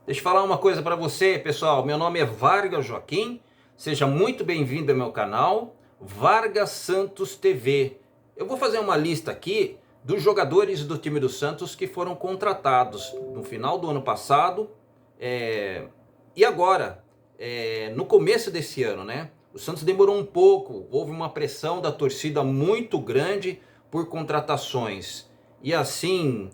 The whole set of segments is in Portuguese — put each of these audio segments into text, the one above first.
Deixa eu falar uma coisa para você, pessoal. Meu nome é Vargas Joaquim. Seja muito bem-vindo ao meu canal Vargas Santos TV. Eu vou fazer uma lista aqui dos jogadores do time do Santos que foram contratados no final do ano passado e agora, no começo desse ano, né? O Santos demorou um pouco, houve uma pressão da torcida muito grande por contratações. E assim,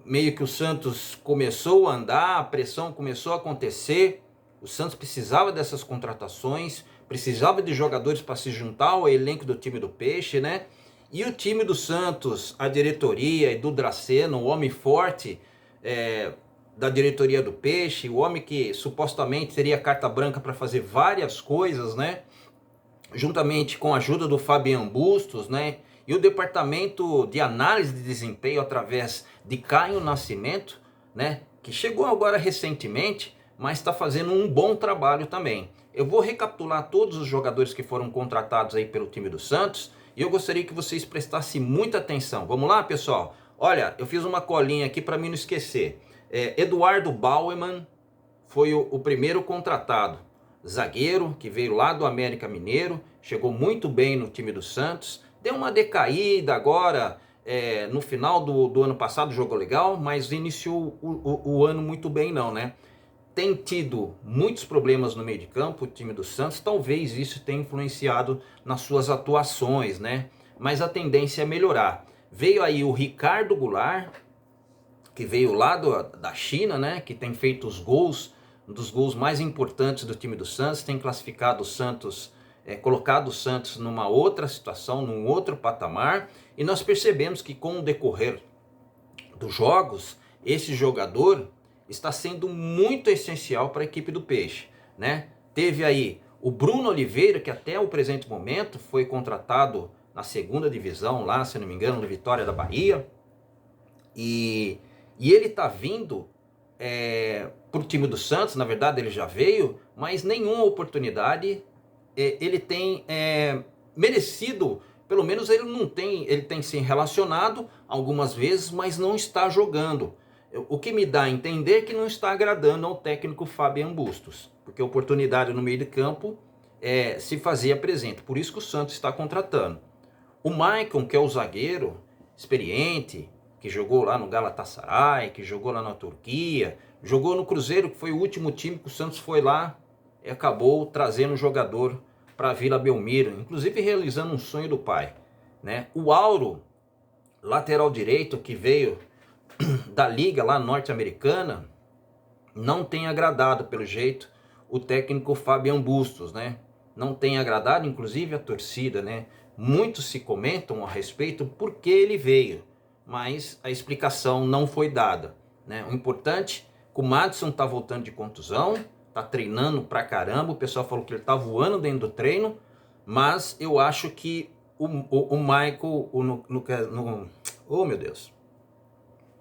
meio que o Santos começou a andar, a pressão começou a acontecer. O Santos precisava dessas contratações, precisava de jogadores para se juntar ao elenco do time do Peixe, né? E o time do Santos, a diretoria e do Draceno, o homem forte da diretoria do Peixe, o homem que supostamente teria carta branca para fazer várias coisas, né? Juntamente com a ajuda do Fabian Bustos, né? E o departamento de análise de desempenho através de Caio Nascimento, né? Que chegou agora recentemente, mas está fazendo um bom trabalho também. Eu vou recapitular todos os jogadores que foram contratados aí pelo time do Santos e eu gostaria que vocês prestassem muita atenção. Vamos lá, pessoal? Olha, eu fiz uma colinha aqui para mim não esquecer. Eduardo Bauerman foi o primeiro contratado. Zagueiro que veio lá do América Mineiro, chegou muito bem no time do Santos, deu uma decaída agora, no final do ano passado jogou legal, mas iniciou o ano muito bem não, né? Tem tido muitos problemas no meio de campo, o time do Santos, talvez isso tenha influenciado nas suas atuações, né? Mas a tendência é melhorar. Veio aí o Ricardo Goulart, que veio lá da China, né? Que tem feito os gols, um dos gols mais importantes do time do Santos, tem classificado o Santos, colocado o Santos numa outra situação, num outro patamar, e nós percebemos que com o decorrer dos jogos, esse jogador está sendo muito essencial para a equipe do Peixe, né? Teve aí o Bruno Oliveira, que até o presente momento foi contratado na segunda divisão lá, se não me engano, no Vitória da Bahia, e ele está vindo para o time do Santos. Na verdade ele já veio, mas nenhuma oportunidade ele tem merecido. Pelo menos ele tem se relacionado algumas vezes, mas não está jogando. O que me dá a entender que não está agradando ao técnico Fabian Bustos, porque a oportunidade no meio de campo se fazia presente. Por isso que o Santos está contratando. O Maicon, que é o zagueiro experiente, que jogou lá no Galatasaray, que jogou lá na Turquia, jogou no Cruzeiro, que foi o último time que o Santos foi lá e acabou trazendo o jogador para a Vila Belmiro, inclusive realizando um sonho do pai, né? O Auro, lateral direito, que veio da liga lá norte-americana, não tem agradado pelo jeito o técnico Fabian Bustos, né? Não tem agradado inclusive a torcida, né? Muitos se comentam a respeito por que ele veio, mas a explicação não foi dada, né? O importante, que o Madison tá voltando de contusão, tá treinando pra caramba, o pessoal falou que ele tá voando dentro do treino, mas eu acho que o Michael, oh meu Deus,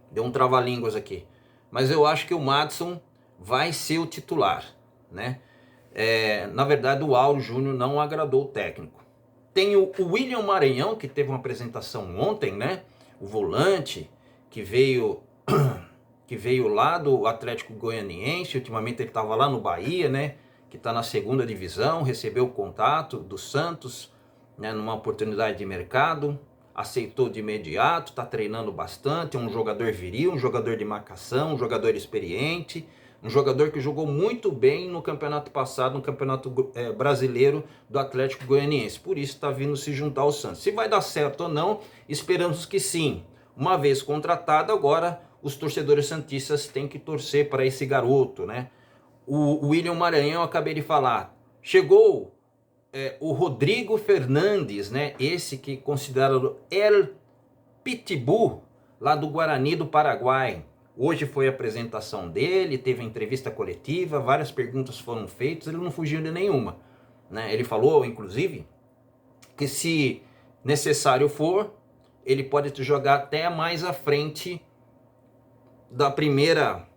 deu um trava-línguas aqui, mas eu acho que o Madison vai ser o titular, né? Na verdade, o Auro Júnior não agradou o técnico. Tem o William Maranhão, que teve uma apresentação ontem, né? O volante, que veio lá do Atlético Goianiense, ultimamente ele estava lá no Bahia, né? Que está na segunda divisão, recebeu o contato do Santos, né? Numa oportunidade de mercado, aceitou de imediato, está treinando bastante, é um jogador viril, um jogador de marcação, um jogador experiente, um jogador que jogou muito bem no campeonato passado, no campeonato brasileiro do Atlético Goianiense. Por isso está vindo se juntar ao Santos. Se vai dar certo ou não, esperamos que sim. Uma vez contratado, agora os torcedores santistas têm que torcer para esse garoto, né? O William Maranhão, eu acabei de falar, chegou o Rodrigo Fernandes, né? Esse que é considerado El Pitbull, lá do Guarani do Paraguai. Hoje foi a apresentação dele, teve a entrevista coletiva, várias perguntas foram feitas, ele não fugiu de nenhuma, né? Ele falou, inclusive, que se necessário for, ele pode te jogar até mais à frente da primeira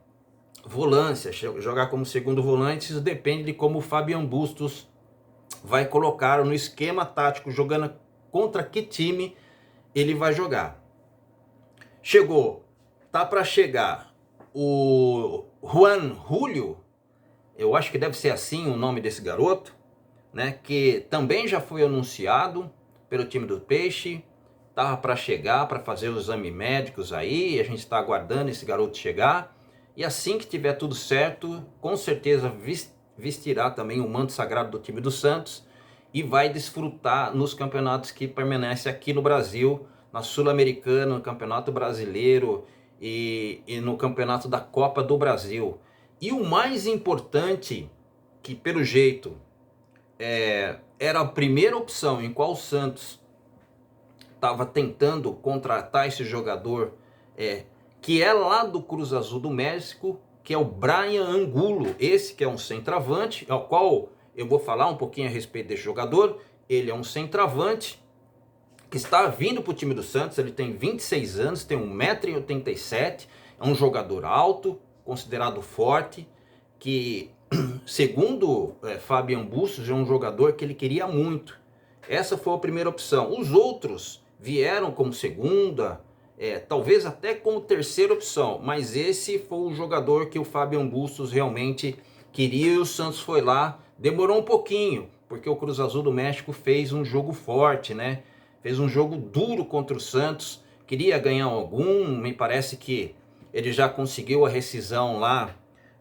volância, jogar como segundo volante. Isso depende de como o Fabian Bustos vai colocar no esquema tático, jogando contra que time ele vai jogar. Chegou, tá para chegar o Juan Julio, eu acho que deve ser assim o nome desse garoto, né, que também já foi anunciado pelo time do Peixe, estava para chegar, para fazer os exames médicos aí, a gente está aguardando esse garoto chegar, e assim que tiver tudo certo, com certeza vestirá também o manto sagrado do time do Santos, e vai desfrutar nos campeonatos que permanecem aqui no Brasil, na Sul-Americana, no Campeonato Brasileiro e no Campeonato da Copa do Brasil. E o mais importante, que pelo jeito era a primeira opção em qual o Santos estava tentando contratar esse jogador, que é lá do Cruz Azul do México, que é o Bryan Angulo, esse que é um centroavante, ao qual eu vou falar um pouquinho a respeito desse jogador. Ele é um centroavante que está vindo para o time do Santos, ele tem 26 anos, tem 1,87 m, é um jogador alto, considerado forte, que segundo Fabian Bustos é um jogador que ele queria muito. Essa foi a primeira opção. Os outros vieram como segunda, talvez até como terceira opção, mas esse foi o jogador que o Fabian Bustos realmente queria, e o Santos foi lá. Demorou um pouquinho, porque o Cruz Azul do México fez um jogo forte, né? Fez um jogo duro contra o Santos, queria ganhar algum, me parece que ele já conseguiu a rescisão lá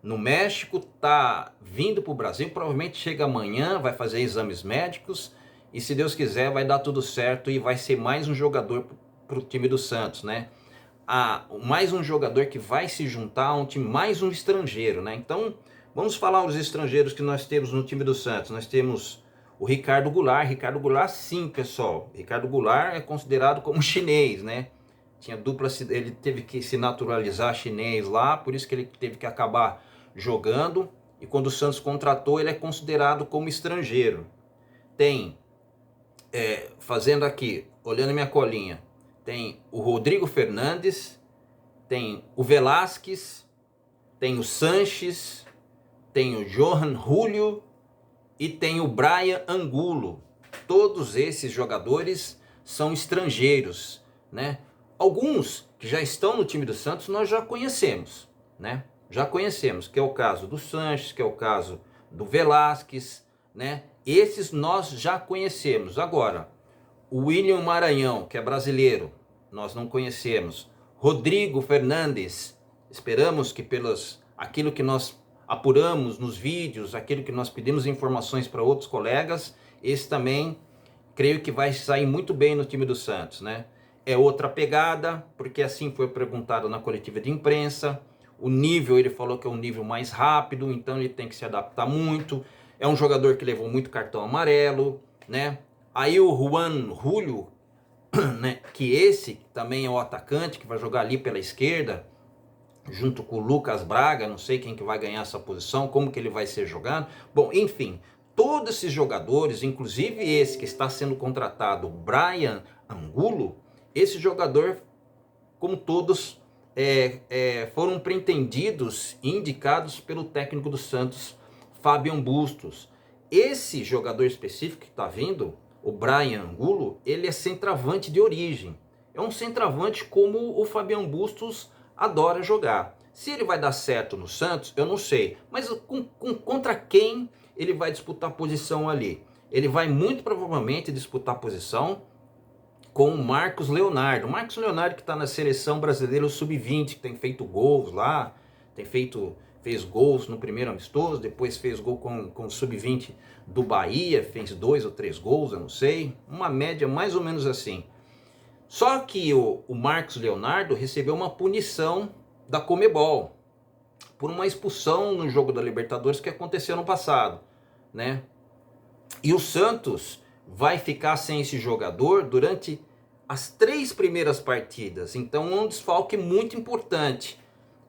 no México, tá vindo para o Brasil, provavelmente chega amanhã, vai fazer exames médicos, e se Deus quiser vai dar tudo certo e vai ser mais um jogador para o time do Santos, né? Mais um jogador que vai se juntar a um time, mais um estrangeiro, né? Então, vamos falar os estrangeiros que nós temos no time do Santos. Nós temos o Ricardo Goulart. Ricardo Goulart, sim, pessoal. Ricardo Goulart é considerado como chinês, né? Tinha dupla, ele teve que se naturalizar chinês lá, por isso que ele teve que acabar jogando. E quando o Santos contratou, ele é considerado como estrangeiro. Tem, fazendo aqui, olhando minha colinha, tem o Rodrigo Fernandes, tem o Velasquez, tem o Sanches, tem o Johan Julio e tem o Bryan Angulo. Todos esses jogadores são estrangeiros, né? Alguns que já estão no time do Santos nós já conhecemos, né? Já conhecemos, que é o caso do Sanches, que é o caso do Velasquez, né? Esses nós já conhecemos. Agora, o William Maranhão, que é brasileiro, nós não conhecemos. Rodrigo Fernandes, esperamos que aquilo que nós apuramos nos vídeos, aquilo que nós pedimos informações para outros colegas, esse também creio que vai sair muito bem no time do Santos, né? É outra pegada, porque assim foi perguntado na coletiva de imprensa. O nível, ele falou que é um nível mais rápido, então ele tem que se adaptar muito. É um jogador que levou muito cartão amarelo, né? Aí o Juan Julio, né, que esse também é o atacante que vai jogar ali pela esquerda, junto com o Lucas Braga, não sei quem que vai ganhar essa posição, como que ele vai ser jogado. Bom, enfim, todos esses jogadores, inclusive esse que está sendo contratado, Bryan Angulo, esse jogador, como todos, foram pretendidos e indicados pelo técnico do Santos, Fabian Bustos. Esse jogador específico que está vindo, o Bryan Angulo, ele é centroavante de origem. É um centroavante como o Fabian Bustos adora jogar. Se ele vai dar certo no Santos, eu não sei. Mas contra quem ele vai disputar posição ali? Ele vai muito provavelmente disputar posição com o Marcos Leonardo. O Marcos Leonardo que está na seleção brasileira sub-20, que tem feito gols lá, fez gols no primeiro amistoso, depois fez gol com o sub-20 do Bahia, fez 2 ou 3 gols, eu não sei. Uma média mais ou menos assim. Só que o Marcos Leonardo recebeu uma punição da Conmebol por uma expulsão no jogo da Libertadores que aconteceu no passado, né? E o Santos vai ficar sem esse jogador durante as 3 primeiras partidas. Então é um desfalque muito importante.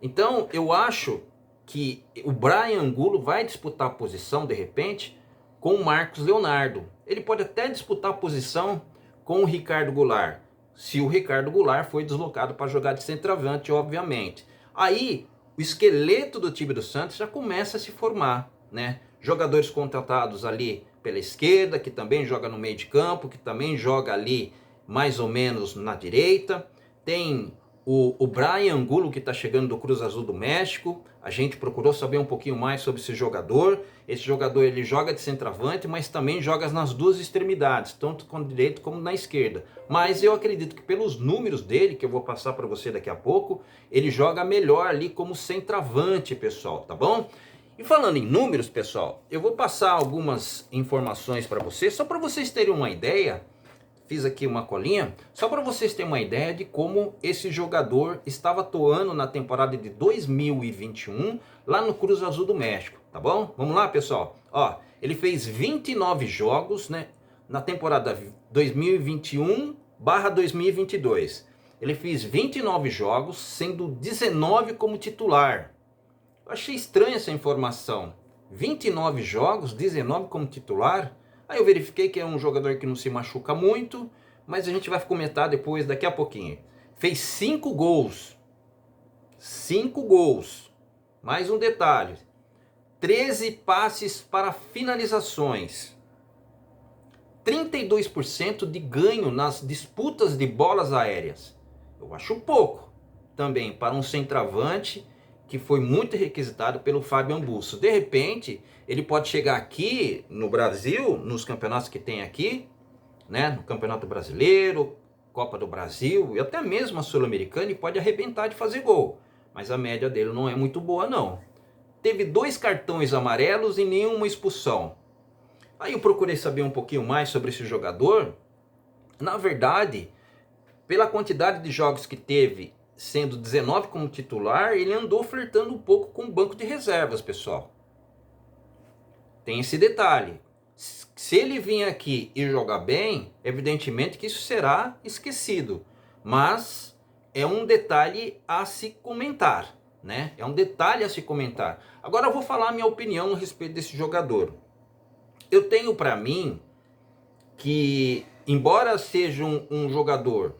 Então eu acho que o Bryan Angulo vai disputar a posição, de repente, com o Marcos Leonardo. Ele pode até disputar a posição com o Ricardo Goulart, se o Ricardo Goulart foi deslocado para jogar de centroavante, obviamente. Aí o esqueleto do time do Santos já começa a se formar, né? Jogadores contratados ali pela esquerda, que também joga no meio de campo, que também joga ali mais ou menos na direita. Tem o Brian Angulo, que está chegando do Cruz Azul do México. A gente procurou saber um pouquinho mais sobre esse jogador. Esse jogador ele joga de centroavante, mas também joga nas duas extremidades, tanto com o direito como na esquerda. Mas eu acredito que pelos números dele, que eu vou passar para você daqui a pouco, ele joga melhor ali como centroavante, pessoal, tá bom? E falando em números, pessoal, eu vou passar algumas informações para vocês, só para vocês terem uma ideia. Fiz aqui uma colinha, só para vocês terem uma ideia de como esse jogador estava atuando na temporada de 2021 lá no Cruz Azul do México, tá bom? Vamos lá, pessoal. Ó, ele fez 29 jogos, né, na temporada 2021/2022. Ele fez 29 jogos, sendo 19 como titular. Eu achei estranha essa informação. 29 jogos, 19 como titular. Aí eu verifiquei que é um jogador que não se machuca muito, mas a gente vai comentar depois, daqui a pouquinho. Fez 5 gols. 5 gols. Mais um detalhe. 13 passes para finalizações. 32% de ganho nas disputas de bolas aéreas. Eu acho pouco também para um centroavante que foi muito requisitado pelo Fabian Busso. De repente, ele pode chegar aqui no Brasil, nos campeonatos que tem aqui, né, no Campeonato Brasileiro, Copa do Brasil e até mesmo a Sul-Americana, e pode arrebentar de fazer gol. Mas a média dele não é muito boa, não. Teve 2 cartões amarelos e nenhuma expulsão. Aí eu procurei saber um pouquinho mais sobre esse jogador. Na verdade, pela quantidade de jogos que teve, sendo 19 como titular, ele andou flertando um pouco com o banco de reservas, pessoal. Tem esse detalhe. Se ele vir aqui e jogar bem, evidentemente que isso será esquecido. Mas é um detalhe a se comentar, né? É um detalhe a se comentar. Agora eu vou falar a minha opinião a respeito desse jogador. Eu tenho para mim que, embora seja um jogador,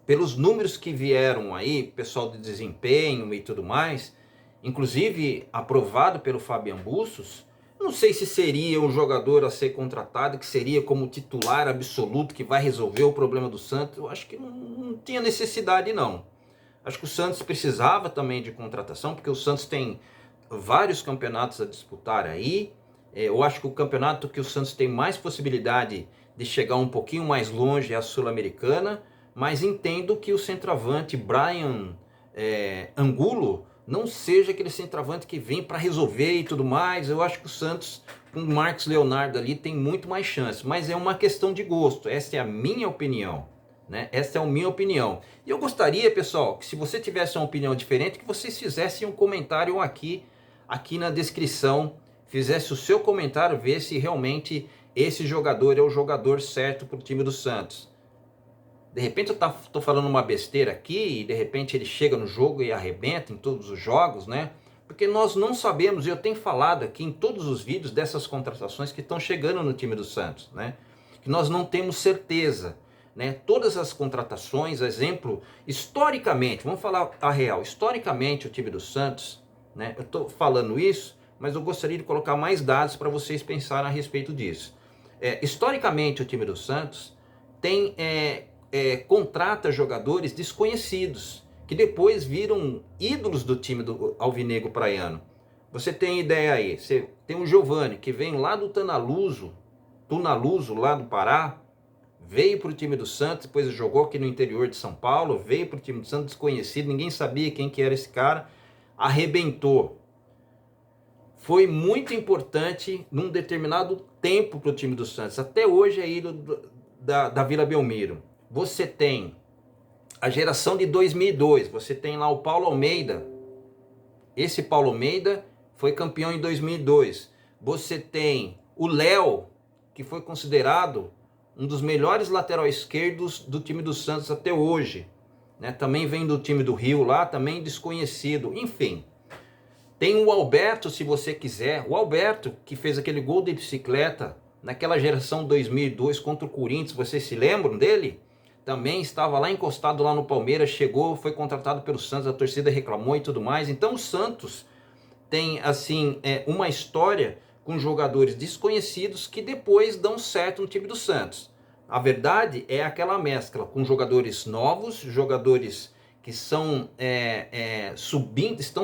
pelos números que vieram aí, pessoal de desempenho e tudo mais, inclusive aprovado pelo Fabian Bussos, não sei se seria um jogador a ser contratado, que seria como titular absoluto, que vai resolver o problema do Santos. Eu acho que não tinha necessidade, não. Acho que o Santos precisava também de contratação, porque o Santos tem vários campeonatos a disputar aí. Eu acho que o campeonato que o Santos tem mais possibilidade de chegar um pouquinho mais longe é a Sul-Americana, mas entendo que o centroavante Brian Angulo não seja aquele centroavante que vem para resolver e tudo mais. Eu acho que o Santos, com o Marcos Leonardo ali, tem muito mais chance, mas é uma questão de gosto. Essa é a minha opinião, né? Essa é a minha opinião. E eu gostaria, pessoal, que se você tivesse uma opinião diferente, que vocês fizessem um comentário aqui na descrição, fizesse o seu comentário, ver se realmente esse jogador é o jogador certo para o time do Santos. De repente eu tô falando uma besteira aqui e de repente ele chega no jogo e arrebenta em todos os jogos, né? Porque nós não sabemos, e eu tenho falado aqui em todos os vídeos dessas contratações que estão chegando no time do Santos, né? Que nós não temos certeza, né? Todas as contratações, exemplo, historicamente, vamos falar a real, historicamente o time do Santos, né? Eu tô falando isso, mas eu gostaria de colocar mais dados para vocês pensarem a respeito disso. Historicamente o time do Santos tem... contrata jogadores desconhecidos, que depois viram ídolos do time do alvinegro praiano. Você tem ideia aí, você tem o Giovani, que vem lá do Tunaluso, lá do Pará, veio para o time do Santos, depois jogou aqui no interior de São Paulo, veio para o time do Santos desconhecido, ninguém sabia quem que era esse cara, arrebentou. Foi muito importante num determinado tempo para o time do Santos, até hoje é ídolo da Vila Belmiro. Você tem a geração de 2002, você tem lá o Paulo Almeida. Esse Paulo Almeida foi campeão em 2002. Você tem o Léo, que foi considerado um dos melhores laterais esquerdos do time do Santos até hoje, né? Também vem do time do Rio lá, também desconhecido. Enfim, tem o Alberto, se você quiser. O Alberto, que fez aquele gol de bicicleta naquela geração 2002 contra o Corinthians, vocês se lembram dele? Também estava lá encostado lá no Palmeiras, chegou, foi contratado pelo Santos, a torcida reclamou e tudo mais. Então o Santos tem assim uma história com jogadores desconhecidos que depois dão certo no time do Santos. A verdade é aquela mescla com jogadores novos, jogadores que estão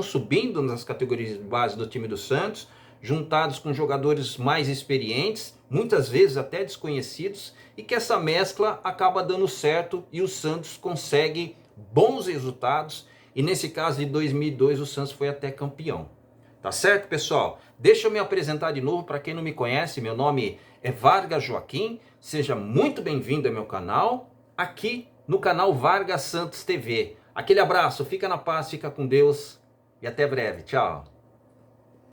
subindo nas categorias de base do time do Santos, juntados com jogadores mais experientes, muitas vezes até desconhecidos, e que essa mescla acaba dando certo e o Santos consegue bons resultados, e nesse caso de 2002 o Santos foi até campeão. Tá certo, pessoal? Deixa eu me apresentar de novo para quem não me conhece. Meu nome é Vargas Joaquim. Seja muito bem-vindo ao meu canal, aqui no canal Vargas Santos TV. Aquele abraço, fica na paz, fica com Deus e até breve. Tchau.